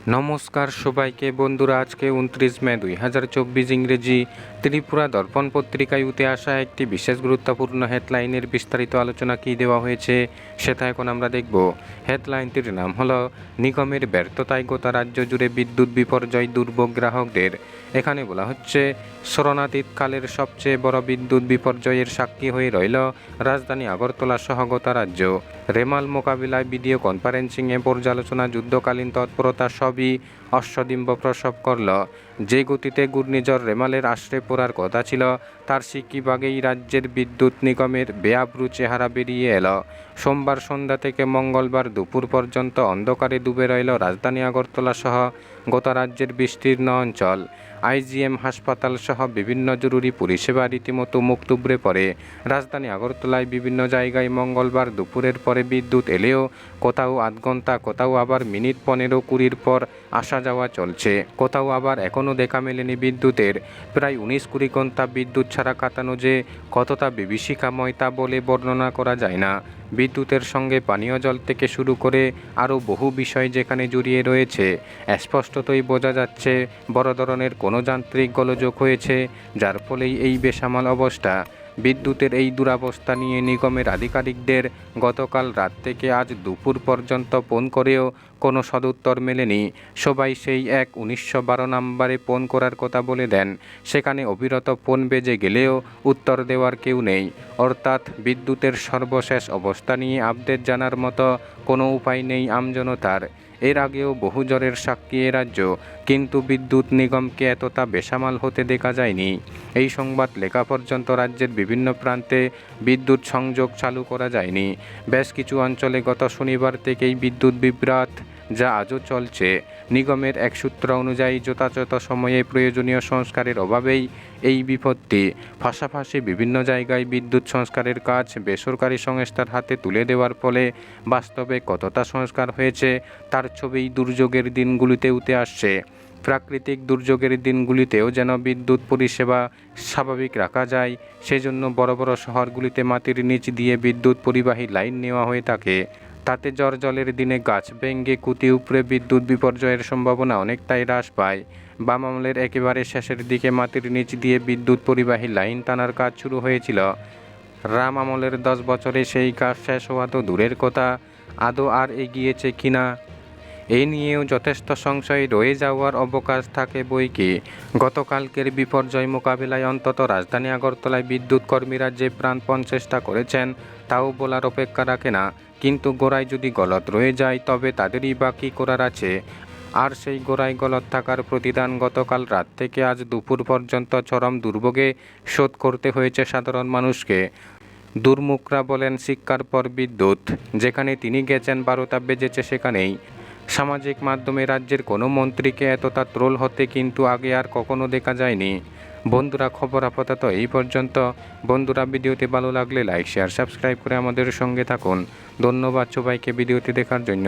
নমস্কার সবাইকে বন্ধুরা, আজকে 29 মে 2024 ইংরেজি ত্রিপুরা দর্পণ পত্রিকায় উঠে আসা একটি বিশেষ গুরুত্বপূর্ণ হেডলাইনের বিস্তারিত আলোচনা কী দেওয়া হয়েছে সেটা এখন আমরা দেখব। হেডলাইনটির নাম হলো নিগমের ব্যর্থতায় গোটা রাজ্য জুড়ে বিদ্যুৎ বিপর্যয় দুর্ভোগ গ্রাহকদের। এখানে বলা হচ্ছে স্মরণাতীতকালের সবচেয়ে বড় বিদ্যুৎ বিপর্যয়ের সাক্ষী হয়ে রইল রাজধানী আগরতলা সহ গোটা রাজ্য। রেমাল মোকাবিলায় ভিডিও কনফারেন্সিংয়ে পর্যালোচনা যুদ্ধকালীন তৎপরতা সবই অশ্বডিম্ব প্রসব করল। যে গতিতে ঘূর্ণিঝড় রেমালের আশ্রে পড়ার কথা ছিল তার সিকিবাগেই রাজ্যের বিদ্যুৎ নিগমের বেআব্রু চেহারা বেরিয়ে এলো। সোমবার সন্ধ্যা থেকে মঙ্গলবার দুপুর পর্যন্ত অন্ধকারে ডুবে রইল রাজধানী আগরতলা সহ গোটা রাজ্যের বিস্তীর্ণ অঞ্চল। আইজিএম হাসপাতাল সহ বিভিন্ন জরুরি পরিষেবা রীতিমতো মুখ থুবড়ে পড়ে। রাজধানী আগরতলায় বিভিন্ন জায়গায় মঙ্গলবার দুপুরের পরে বিদ্যুৎ এলেও কোথাও আধ ঘন্টা, কোথাও আবার মিনিট 15-20 পর আসা যাওয়া চলছে। কোথাও আবার এখনও দেখা মেলেনি বিদ্যুতের। প্রায় 19-20 ঘন্টা বিদ্যুৎ ছাড়া কাটানো যে কতটা বিভীষিকাময় তা বলে বর্ণনা করা যায় না। বিদ্যুতের সঙ্গে পানীয় জল থেকে শুরু করে আরও বহু বিষয় যেখানে জড়িয়ে রয়েছে। স্পষ্টতই বোঝা যাচ্ছে বড় ধরনের কোনো যান্ত্রিক গোলযোগ হয়েছে, যার ফলেই এই বেসামাল অবস্থা। বিদ্যুতের এই দুরবস্থা নিয়ে নিগমের আধিকারিকদের গতকাল রাত থেকে আজ দুপুর পর্যন্ত ফোন করেও কোনো সদুত্তর মেলেনি। সবাই সেই এক 1912 নম্বরে ফোন করার কথা বলে দেন। সেখানে অবিরত ফোন বেজে গেলেও উত্তর দেওয়ার কেউ নেই। অর্থাৎ বিদ্যুতের সর্বশেষ অবস্থা নিয়ে আপডেট জানার মতো কোনো উপায় নেই আমজনতার। এর আগেও বহু ঝড়ের সাক্ষী এ রাজ্য, কিন্তু বিদ্যুৎ নিগমকে এতটা বেসামাল হতে দেখা যায়নি। এই সংবাদ লেখা পর্যন্ত রাজ্যের বিভিন্ন প্রান্তে বিদ্যুৎ সংযোগ চালু করা যায়নি। বেশ কিছু অঞ্চলে গত শনিবার থেকেই বিদ্যুৎ বিভ্রাট, যা আজও চলছে। নিগমের এক সূত্র অনুযায়ী যথাযথ সময়ে প্রয়োজনীয় সংস্কারের অভাবেই এই বিপত্তি। পাশাপাশি বিভিন্ন জায়গায় বিদ্যুৎ সংস্কারের কাজ বেসরকারি সংস্থার হাতে তুলে দেওয়ার ফলে বাস্তবে কতটা সংস্কার হয়েছে তার ছবি দুর্যোগের দিনগুলিতে উঠে আসছে। প্রাকৃতিক দুর্যোগের দিনগুলিতেও যেন বিদ্যুৎ পরিষেবা স্বাভাবিক রাখা যায়, সেজন্য বড় বড় শহরগুলিতে মাটির নিচ দিয়ে বিদ্যুৎ পরিবাহী লাইন নেওয়া হয়ে থাকে। তাতে ঝড় জলের দিনে গাছ ভেঙে কুতি উপড়ে বিদ্যুৎ বিপর্যয়ের সম্ভাবনা অনেকটাই হ্রাস পায়। বাম আমলের একেবারে শেষের দিকে মাটির নিচ দিয়ে বিদ্যুৎ পরিবাহী লাইন টানার কাজ শুরু হয়েছিল। রাম আমলের 10 বছরে সেই কাজ শেষ হওয়া তো দূরের কথা, আদৌ আর এগিয়েছে কিনা এই নিয়েও যথেষ্ট সংশয় রয়ে যাওয়ার অবকাশ থাকে বইকি। গতকালকের বিপর্যয় মোকাবিলায় অন্তত রাজধানী আগরতলায় বিদ্যুৎ কর্মীরা যে প্রাণপণ চেষ্টা করেছেন তাও বলার অপেক্ষা রাখে না। কিন্তু গোড়ায় যদি গলদ রয়ে যায় তবে তাদেরই বা কী করার আছে। আর সেই গোড়ায় গলদ থাকার প্রতিদান গতকাল রাত থেকে আজ দুপুর পর্যন্ত চরম দুর্ভোগে শোধ করতে হয়েছে সাধারণ মানুষকে। দুর্মুখরা বলেন শিক্ষার পর বিদ্যুৎ, যেখানে তিনি গেছেন 12টা বেজেছে সেখানেই। সামাজিক মাধ্যমে রাজ্যের কোনো মন্ত্রীকে এতটা ট্রোল হতে কিন্তু আগে আর কখনো দেখা যায়নি। বন্ধুরা, খবর আপাতত এই পর্যন্ত। বন্ধুরা, ভিডিওটি ভালো লাগলে লাইক, শেয়ার, সাবস্ক্রাইব করে আমাদের সঙ্গে থাকুন। ধন্যবাদ সবাইকে ভিডিওটি দেখার জন্য।